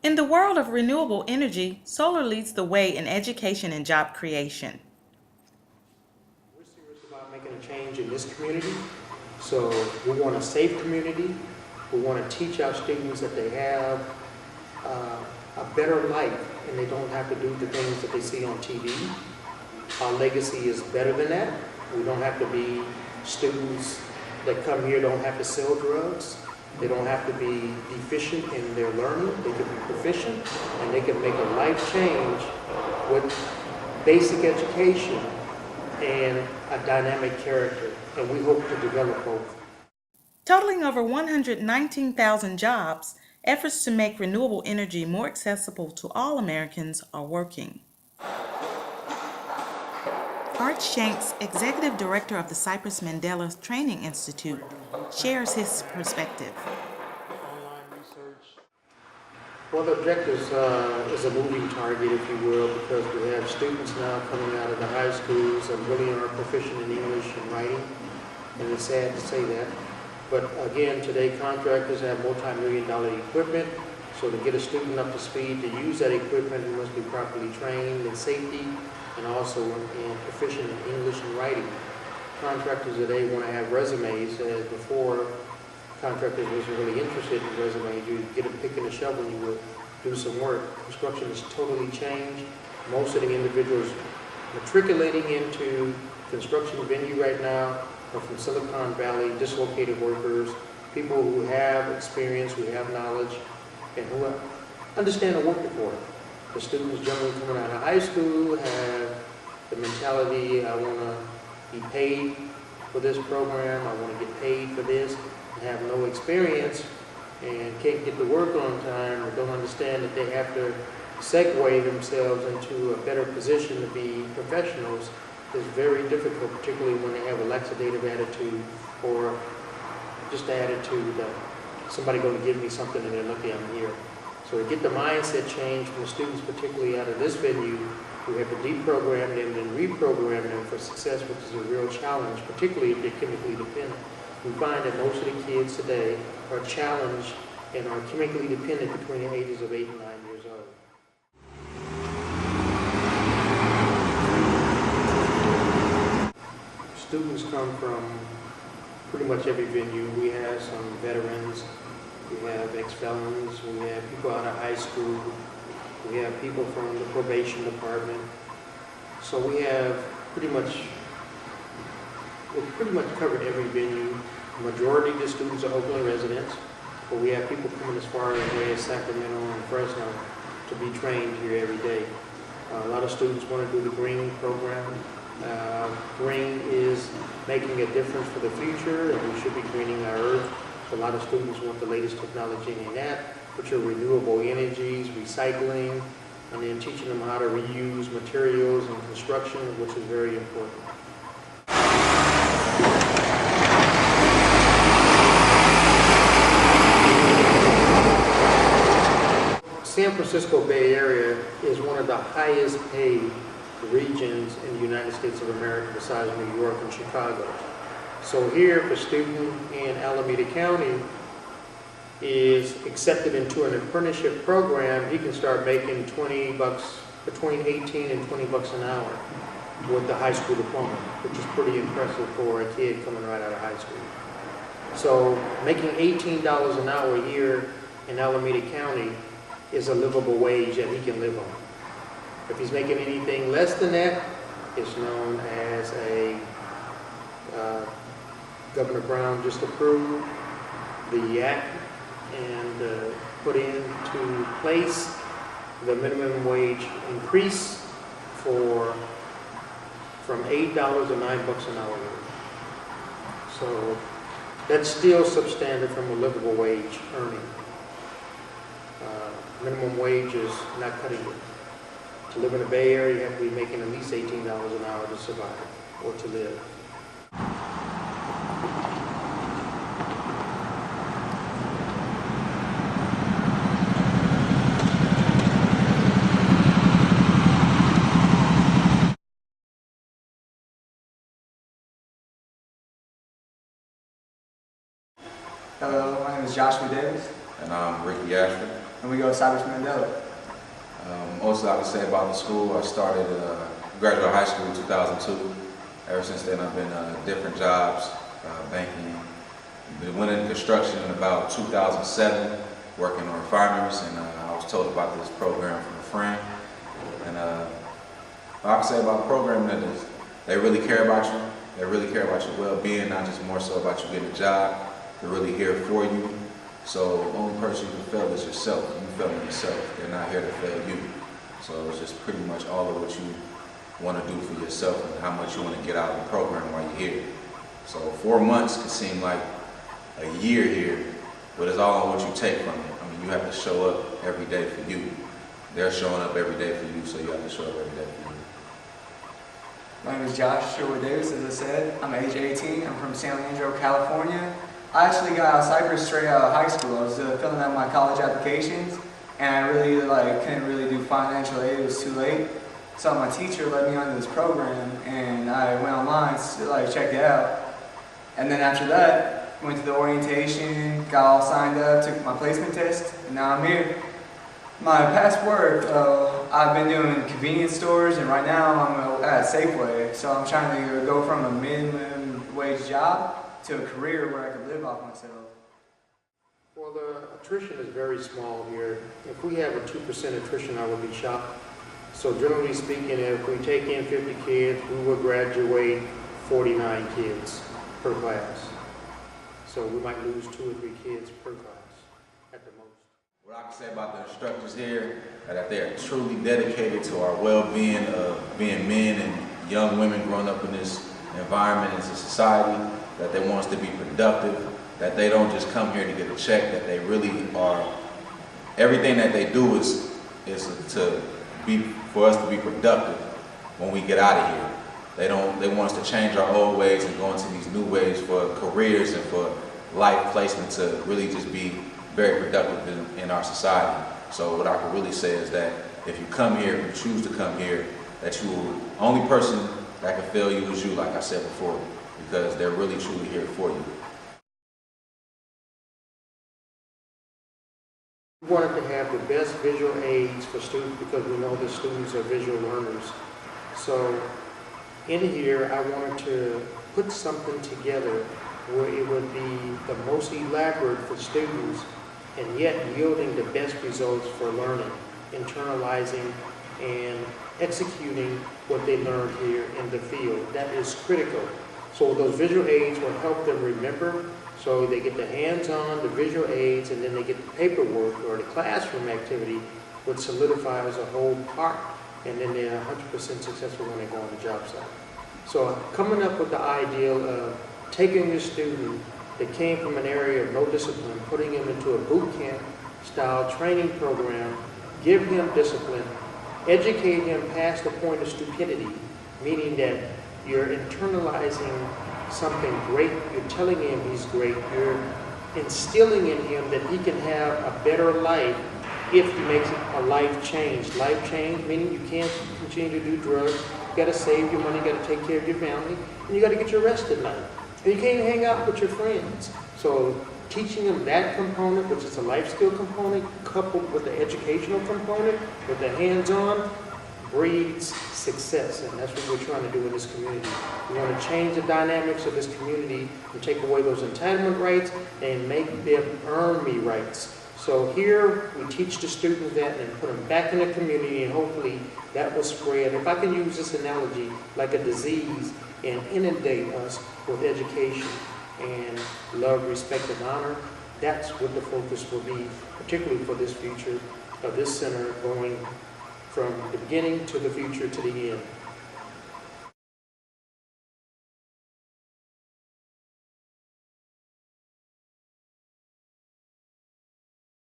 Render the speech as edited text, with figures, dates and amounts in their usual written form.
In the world of renewable energy, solar leads the way in education and job creation. We're serious about making a change in this community. So we want a safe community. We want to teach our students that they have a better life and they don't have to do the things that they see on TV. Our legacy is better than that. We don't have to be students that come here don't have to sell drugs. They don't have to be deficient in their learning. They can be proficient and they can make a life change with basic education and a dynamic character. And we hope to develop both. Totaling over 119,000 jobs, efforts to make renewable energy more accessible to all Americans are working. Art Shanks, Executive Director of the Cypress Mandela Training Institute, shares his perspective. Online research. Well, the objectives is a moving target, if you will, because we have students now coming out of the high schools and really aren't proficient in English and writing, and it's sad to say that. But again, today contractors have multi-million-dollar equipment, so to get a student up to speed to use that equipment, he must be properly trained in safety and also in proficient in English and writing. Contractors today want to have resumes, as before contractors wasn't really interested in resumes. You get a pick and a shovel and you would do some work. Construction has totally changed. Most of the individuals matriculating into construction venue right now are from Silicon Valley, dislocated workers, people who have experience, who have knowledge, and who understand the work for it. The students generally coming out of high school have the mentality, I want to be paid for this program, I want to get paid for this, and have no experience and can't get to work on time or don't understand that they have to segue themselves into a better position to be professionals is very difficult, particularly when they have a laxative attitude or just the attitude that somebody going to give me something and they're lucky I'm here. So to get the mindset change from the students, particularly out of this venue, we have to deprogram them and reprogram them for success, which is a real challenge, particularly if they're chemically dependent. We find that most of the kids today are challenged and are chemically dependent between the ages of 8 and 9 years old. Students come from pretty much every venue. We have some veterans, we have ex-felons, we have people out of high school, we have people from the probation department. So we've pretty much covered every venue. The majority of the students are Oakland residents, but we have people coming as far away as Sacramento and Fresno to be trained here every day. A lot of students want to do the GREEN program. GREEN is making a difference for the future, and we should be greening our earth. So a lot of students want the latest technology in that, which are renewable energies, recycling, and then teaching them how to reuse materials in construction, which is very important. San Francisco Bay Area is one of the highest paid regions in the United States of America besides New York and Chicago. So here, if a student in Alameda County is accepted into an apprenticeship program, he can start making 20 bucks, between 18 and 20 bucks an hour with the high school diploma, which is pretty impressive for a kid coming right out of high school. So making $18 an hour here in Alameda County is a livable wage that he can live on. If he's making anything less than that, it's known as a, Governor Brown just approved the act and put into place the minimum wage increase from $8 to $9 an hour. So that's still substandard from a livable wage earning. Minimum wage is not cutting it. To live in the Bay Area, you have to be making at least $18 an hour to survive or to live. Hello, my name is Joshua Davis. And I'm Ricky Ashford. And we go to Cybers Mandela. Most I would say about the school, I started, graduated high school in 2002. Ever since then, I've been different jobs, banking. Went into construction in about 2007, working on refineries, and I was told about this program from a friend. And I can say about the program that is, they really care about you. They really care about your well-being, not just more so about you getting a job. They're really here for you. So the only person you can fail is yourself. You fail yourself. They're not here to fail you. So it's just pretty much all of what you want to do for yourself and how much you want to get out of the program while you're here. So 4 months can seem like a year here, but it's all on what you take from it. I mean, you have to show up every day for you. They're showing up every day for you, so you have to show up every day for you. My name is Josh Sherwood Davis, as I said. I'm age 18. I'm from San Leandro, California. I actually got out of Cypress straight out of high school. I was filling out my college applications, and I really couldn't really do financial aid. It was too late. So my teacher led me onto this program, and I went online, checked it out. And then after that, went to the orientation, got all signed up, took my placement test, and now I'm here. My past work, I've been doing convenience stores, and right now I'm at Safeway. So I'm trying to go from a minimum wage job to a career where I could live off myself. Well, the attrition is very small here. If we have a 2% attrition, I would be shocked. So generally speaking, if we take in 50 kids, we will graduate 49 kids per class. So we might lose 2 or 3 kids per class at the most. What I can say about the instructors here is that they are truly dedicated to our well-being of being men and young women growing up in this environment, into society, that they want us to be productive, that they don't just come here to get a check, that they really are, everything that they do is for us to be productive when we get out of here. They want us to change our old ways and go into these new ways for careers and for life placement to really just be very productive in our society. So what I can really say is that if you come here, if you choose to come here, that only person that can fail you is you, like I said before, because they're really truly here for you. We wanted to have the best visual aids for students because we know that students are visual learners. So in here, I wanted to put something together where it would be the most elaborate for students and yet yielding the best results for learning, internalizing and executing what they learned here in the field. That is critical. So those visual aids will help them remember. So they get the hands-on, the visual aids, and then they get the paperwork or the classroom activity, which solidifies a whole part, and then they're 100% successful when they go on the job site. So coming up with the ideal of taking a student that came from an area of no discipline, putting him into a boot camp style training program, give him discipline, educate him past the point of stupidity, meaning that you're internalizing something great, you're telling him he's great, you're instilling in him that he can have a better life if he makes a life change. Life change meaning you can't continue to do drugs, you gotta save your money, you gotta take care of your family, and you gotta get your rest at night. And you can't hang out with your friends. So teaching them that component, which is a life skill component, coupled with the educational component, with the hands-on, breeds success, and that's what we're trying to do in this community. We want to change the dynamics of this community and take away those entitlement rights and make them earn me rights. So here we teach the students that and put them back in the community, and hopefully that will spread. If I can use this analogy like a disease and inundate us with education and love, respect, and honor, that's what the focus will be, particularly for this future of this center going from the beginning to the future to the end.